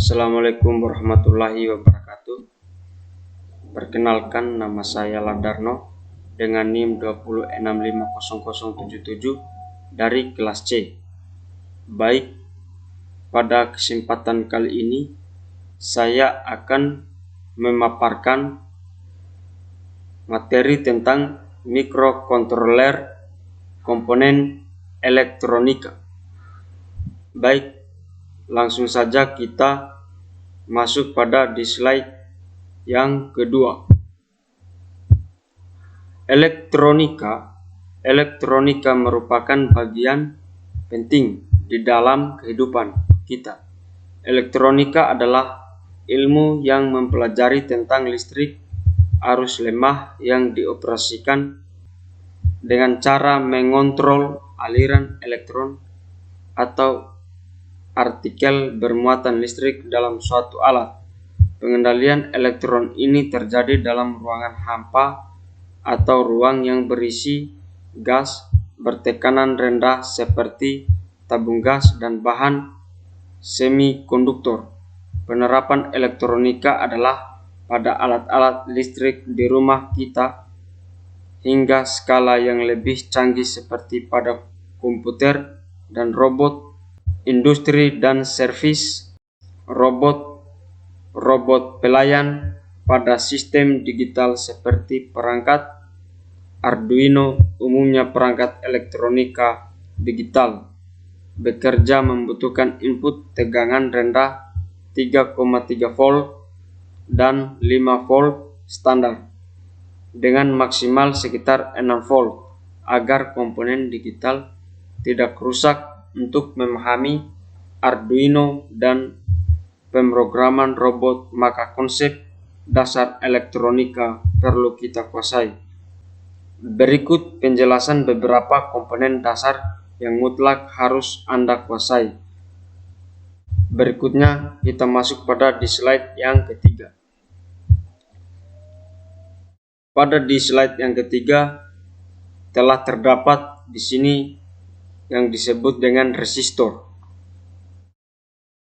Assalamualaikum warahmatullahi wabarakatuh. Perkenalkan, nama saya Ladarno dengan NIM 206500077 dari kelas C. Baik, pada kesempatan kali ini saya akan memaparkan materi tentang mikrokontroler komponen elektronika. Baik, langsung saja kita masuk pada di slide yang kedua. Elektronika merupakan bagian penting di dalam kehidupan kita. Elektronika adalah ilmu yang mempelajari tentang listrik arus lemah yang dioperasikan dengan cara mengontrol aliran elektron atau partikel bermuatan listrik dalam suatu alat. Pengendalian elektron ini terjadi dalam ruangan hampa atau ruang yang berisi gas bertekanan rendah seperti tabung gas dan bahan semikonduktor. Penerapan elektronika adalah pada alat-alat listrik di rumah kita hingga skala yang lebih canggih seperti pada komputer dan robot industri dan servis, robot pelayan pada sistem digital seperti perangkat Arduino, umumnya perangkat elektronika digital, bekerja membutuhkan input tegangan rendah 3,3 volt dan 5 volt standar dengan maksimal sekitar 6 volt agar komponen digital tidak rusak. Untuk memahami Arduino dan pemrograman robot, maka konsep dasar elektronika perlu kita kuasai. Berikut penjelasan beberapa komponen dasar yang mutlak harus Anda kuasai. Berikutnya kita masuk pada di slide yang ketiga. Pada di slide yang ketiga telah terdapat di sini yang disebut dengan resistor.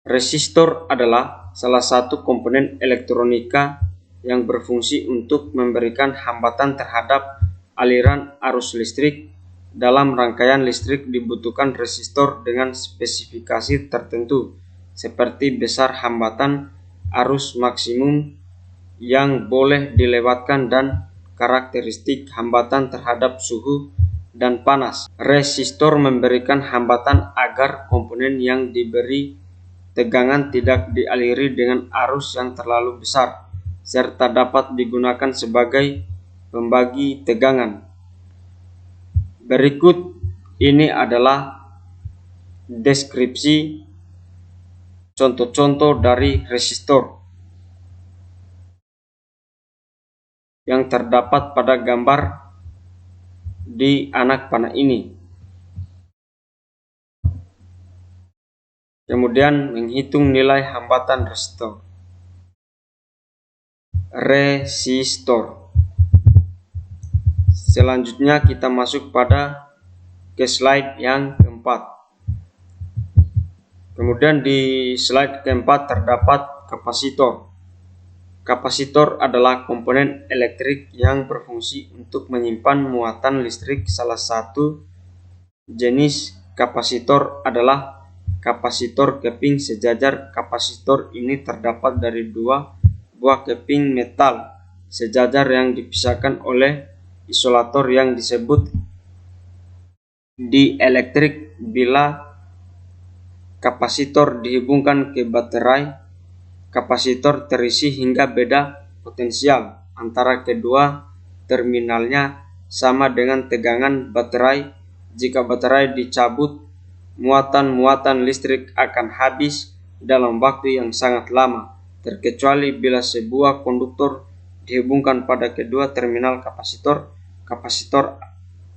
Resistor adalah salah satu komponen elektronika yang berfungsi untuk memberikan hambatan terhadap aliran arus listrik. Dalam rangkaian listrik dibutuhkan resistor dengan spesifikasi tertentu, seperti besar hambatan arus maksimum yang boleh dilewatkan dan karakteristik hambatan terhadap suhu dan panas. Resistor memberikan hambatan agar komponen yang diberi tegangan tidak dialiri dengan arus yang terlalu besar, serta dapat digunakan sebagai pembagi tegangan. Berikut ini adalah deskripsi contoh-contoh dari resistor yang terdapat pada gambar di anak panah ini. Kemudian menghitung nilai hambatan resistor. Selanjutnya kita masuk pada ke slide yang keempat. Kemudian di slide keempat terdapat kapasitor. Kapasitor adalah komponen elektrik yang berfungsi untuk menyimpan muatan listrik. Salah satu jenis kapasitor adalah kapasitor keping sejajar. Kapasitor ini terdapat dari dua buah keping metal sejajar yang dipisahkan oleh isolator yang disebut dielektrik. Bila kapasitor dihubungkan ke baterai, kapasitor terisi hingga beda potensial antara kedua terminalnya sama dengan tegangan baterai. Jika baterai dicabut, muatan listrik akan habis dalam waktu yang sangat lama, terkecuali bila sebuah konduktor dihubungkan pada kedua terminal kapasitor. Kapasitor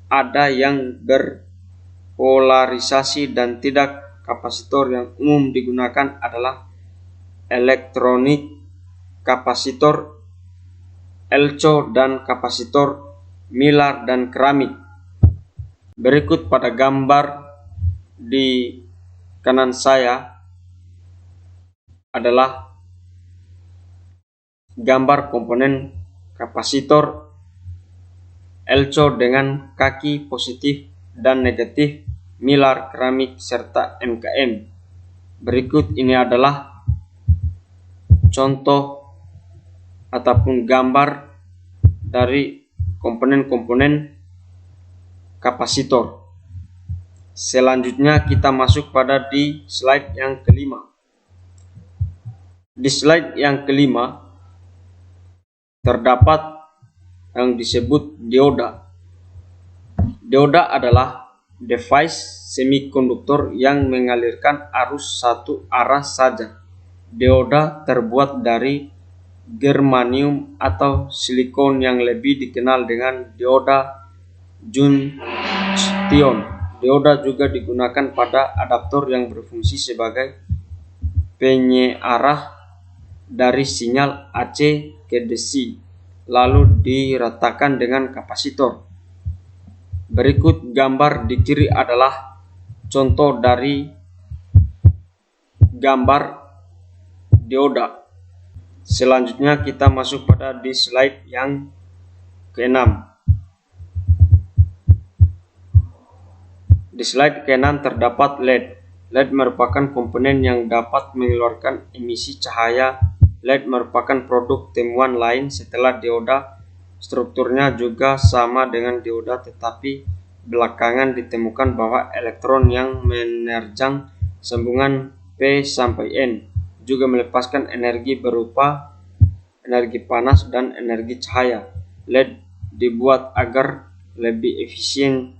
ada yang berpolarisasi dan tidak. Kapasitor yang umum digunakan adalah elektronik, kapasitor elco, dan kapasitor Miller dan keramik. Berikut pada gambar di kanan saya adalah gambar komponen kapasitor elco dengan kaki positif dan negatif, milar, keramik, serta MKM. Berikut ini adalah contoh ataupun gambar dari komponen-komponen kapasitor. Selanjutnya kita masuk pada di slide yang kelima. Di slide yang kelima terdapat yang disebut dioda. Dioda adalah device semikonduktor yang mengalirkan arus satu arah saja. Dioda terbuat dari germanium atau silikon yang lebih dikenal dengan dioda Junction. Dioda juga digunakan pada adaptor yang berfungsi sebagai penyearah dari sinyal AC ke DC, lalu diratakan dengan kapasitor. Berikut gambar di kiri adalah contoh dari gambar dioda. Selanjutnya kita masuk pada di slide yang ke-6. Di slide ke-6 terdapat LED. LED merupakan komponen yang dapat mengeluarkan emisi cahaya. LED merupakan produk temuan lain setelah dioda. Strukturnya juga sama dengan dioda, tetapi belakangan ditemukan bahwa elektron yang menerjang sambungan P sampai N juga melepaskan energi berupa energi panas dan energi cahaya. LED dibuat agar lebih efisien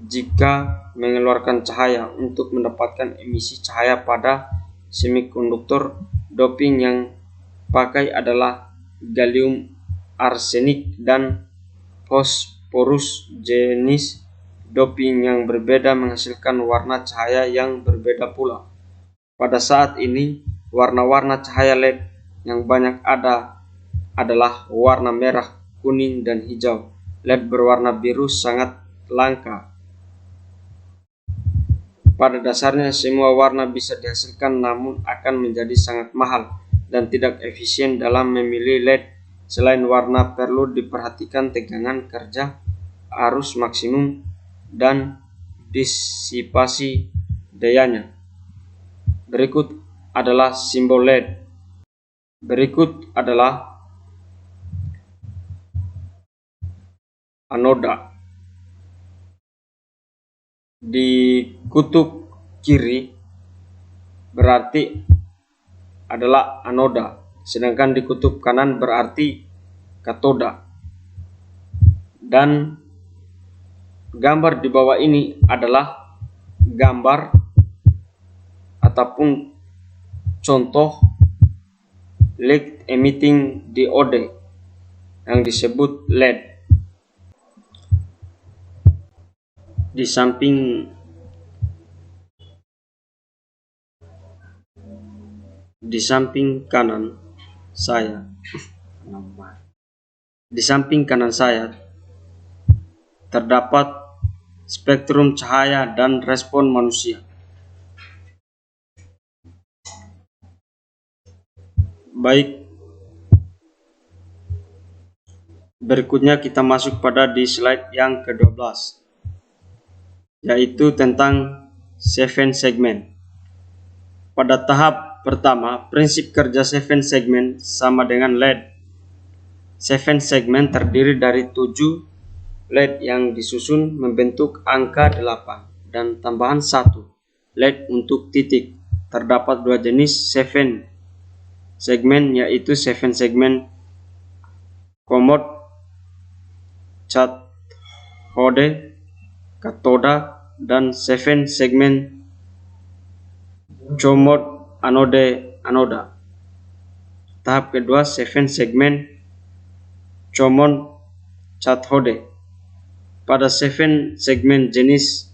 jika mengeluarkan cahaya untuk mendapatkan emisi cahaya pada semikonduktor. Doping yang pakai adalah gallium arsenik dan fosforus. Jenis doping yang berbeda menghasilkan warna cahaya yang berbeda pula. Pada saat ini, warna-warna cahaya LED yang banyak ada adalah warna merah, kuning, dan hijau. LED berwarna biru sangat langka. Pada dasarnya semua warna bisa dihasilkan, namun akan menjadi sangat mahal dan tidak efisien dalam memilih LED. Selain warna, perlu diperhatikan tegangan kerja, arus maksimum, dan disipasi dayanya. Berikut adalah simbol LED. Berikut adalah anoda. Di kutub kiri berarti adalah anoda, sedangkan di kutub kanan berarti katoda. Dan gambar di bawah ini adalah gambar ataupun contoh light emitting diode yang disebut LED. Di samping kanan saya terdapat spektrum cahaya dan respon manusia. Baik, berikutnya kita masuk pada di slide yang ke-12, yaitu tentang 7 segmen. Pada tahap pertama, prinsip kerja 7 segmen sama dengan LED. 7 segmen terdiri dari 7 LED yang disusun membentuk angka 8 dan tambahan 1 LED untuk titik. Terdapat 2 jenis 7 segmen, yaitu 7 segmen komod cathode katoda dan 7 segmen comod anode anoda. Tahap kedua, 7 segmen comod cathode. Pada 7 segmen jenis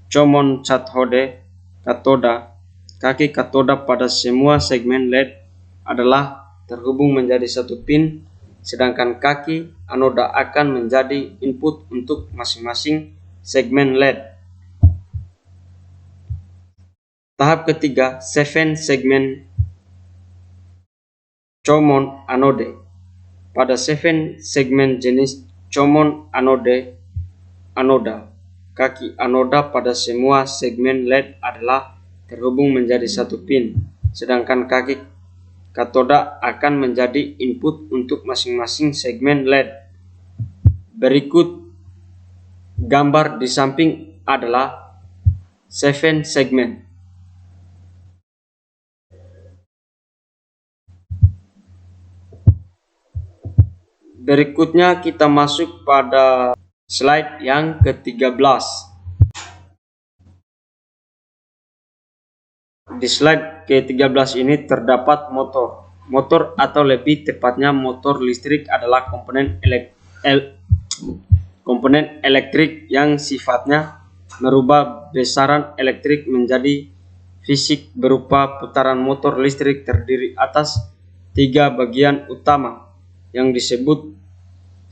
comod cathode katoda, kaki katoda pada semua segmen LED adalah terhubung menjadi satu pin, sedangkan kaki anoda akan menjadi input untuk masing-masing segmen LED. Tahap ketiga, 7 segmen common anode. Pada 7 segmen jenis common anoda, kaki anoda pada semua segmen LED adalah terhubung menjadi satu pin, sedangkan kaki katoda akan menjadi input untuk masing-masing segmen LED. Berikut gambar di samping adalah 7 segmen. Berikutnya kita masuk pada slide yang ke-13. Di slide ke-13 ini terdapat motor. Motor atau lebih tepatnya motor listrik adalah komponen elektrik yang sifatnya merubah besaran elektrik menjadi fisik berupa putaran motor listrik terdiri atas 3 bagian utama yang disebut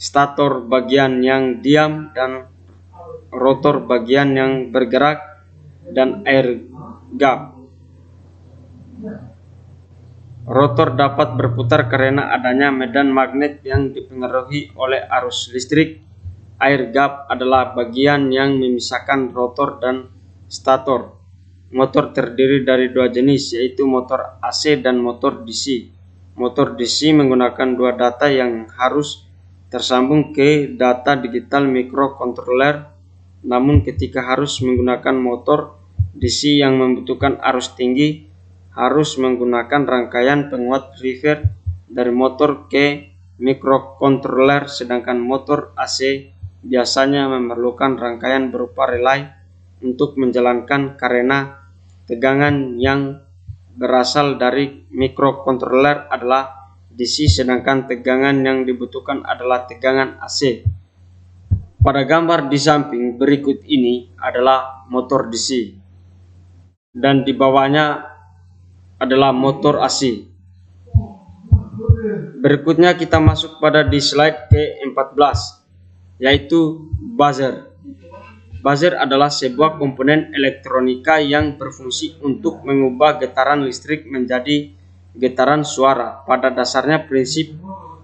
stator bagian yang diam dan rotor bagian yang bergerak dan air gap. Rotor dapat berputar karena adanya medan magnet yang dipengaruhi oleh arus listrik. Air gap adalah bagian yang memisahkan rotor dan stator. Motor terdiri dari 2 jenis, yaitu motor AC dan motor DC. Motor DC menggunakan 2 data yang harus tersambung ke data digital microcontroller. Namun ketika harus menggunakan motor DC yang membutuhkan arus tinggi, harus menggunakan rangkaian penguat river dari motor ke microcontroller, sedangkan motor AC biasanya memerlukan rangkaian berupa relay untuk menjalankan karena tegangan yang berasal dari microcontroller adalah DC, sedangkan tegangan yang dibutuhkan adalah tegangan AC. Pada gambar di samping berikut ini adalah motor DC dan di bawahnya adalah motor AC. Berikutnya kita masuk pada di slide ke-14, yaitu buzzer. Buzzer adalah sebuah komponen elektronika yang berfungsi untuk mengubah getaran listrik menjadi getaran suara. Pada dasarnya prinsip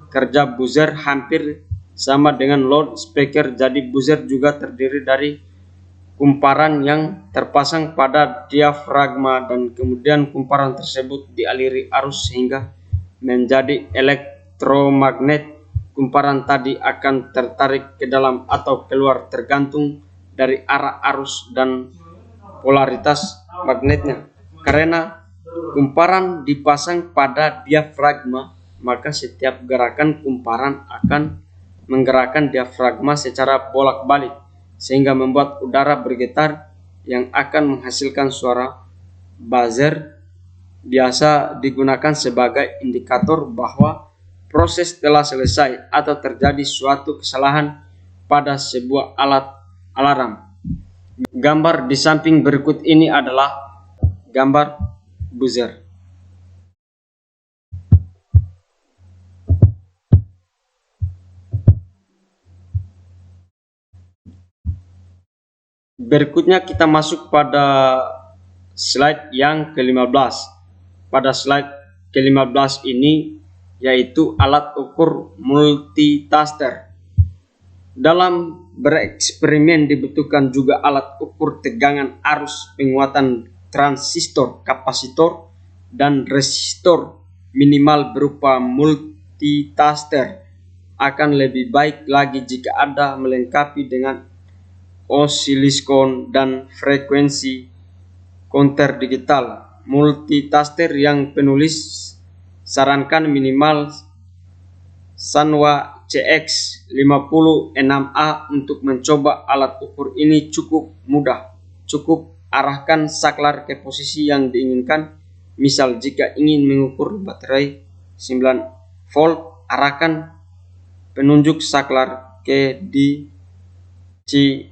kerja buzzer hampir sama dengan loudspeaker, jadi buzzer juga terdiri dari kumparan yang terpasang pada diafragma dan kemudian kumparan tersebut dialiri arus sehingga menjadi elektromagnet. Kumparan tadi akan tertarik ke dalam atau keluar tergantung dari arah arus dan polaritas magnetnya. Karena kumparan dipasang pada diafragma, maka setiap gerakan kumparan akan menggerakkan diafragma secara bolak-balik sehingga membuat udara bergetar yang akan menghasilkan suara. Buzzer biasa digunakan sebagai indikator bahwa proses telah selesai atau terjadi suatu kesalahan pada sebuah alat alarm. Gambar di samping berikut ini adalah gambar buzzer. Berikutnya kita masuk pada slide yang ke-15. Pada slide ke-15 ini yaitu alat ukur multitaster. Dalam bereksperimen dibutuhkan juga alat ukur tegangan arus, penguatan transistor, kapasitor, dan resistor minimal berupa multitaster. Akan lebih baik lagi jika Anda melengkapi dengan osiloskop dan frekuensi counter digital. Multitaster yang penulis sarankan minimal Sanwa CX56A. Untuk mencoba alat ukur ini cukup mudah. Cukup arahkan saklar ke posisi yang diinginkan. Misal jika ingin mengukur baterai 9 volt, arahkan penunjuk saklar ke DC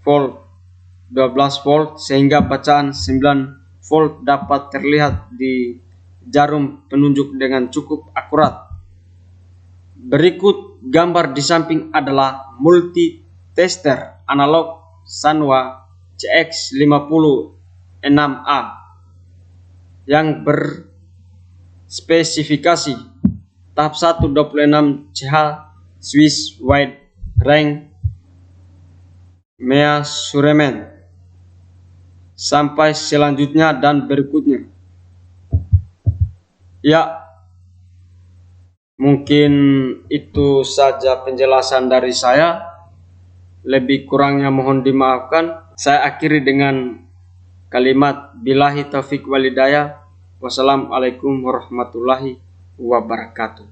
volt 12 volt sehingga bacaan 9 volt dapat terlihat di jarum penunjuk dengan cukup akurat. Berikut gambar di samping adalah multitester analog Sanwa CX56A yang bersambungan Spesifikasi tahap 1 26 CH Swiss Wide Range Measurement sampai selanjutnya dan berikutnya. Ya, mungkin itu saja penjelasan dari saya. Lebih kurangnya mohon dimaafkan. Saya akhiri dengan kalimat billahi taufik walhidayah. Wassalamualaikum warahmatullahi wabarakatuh.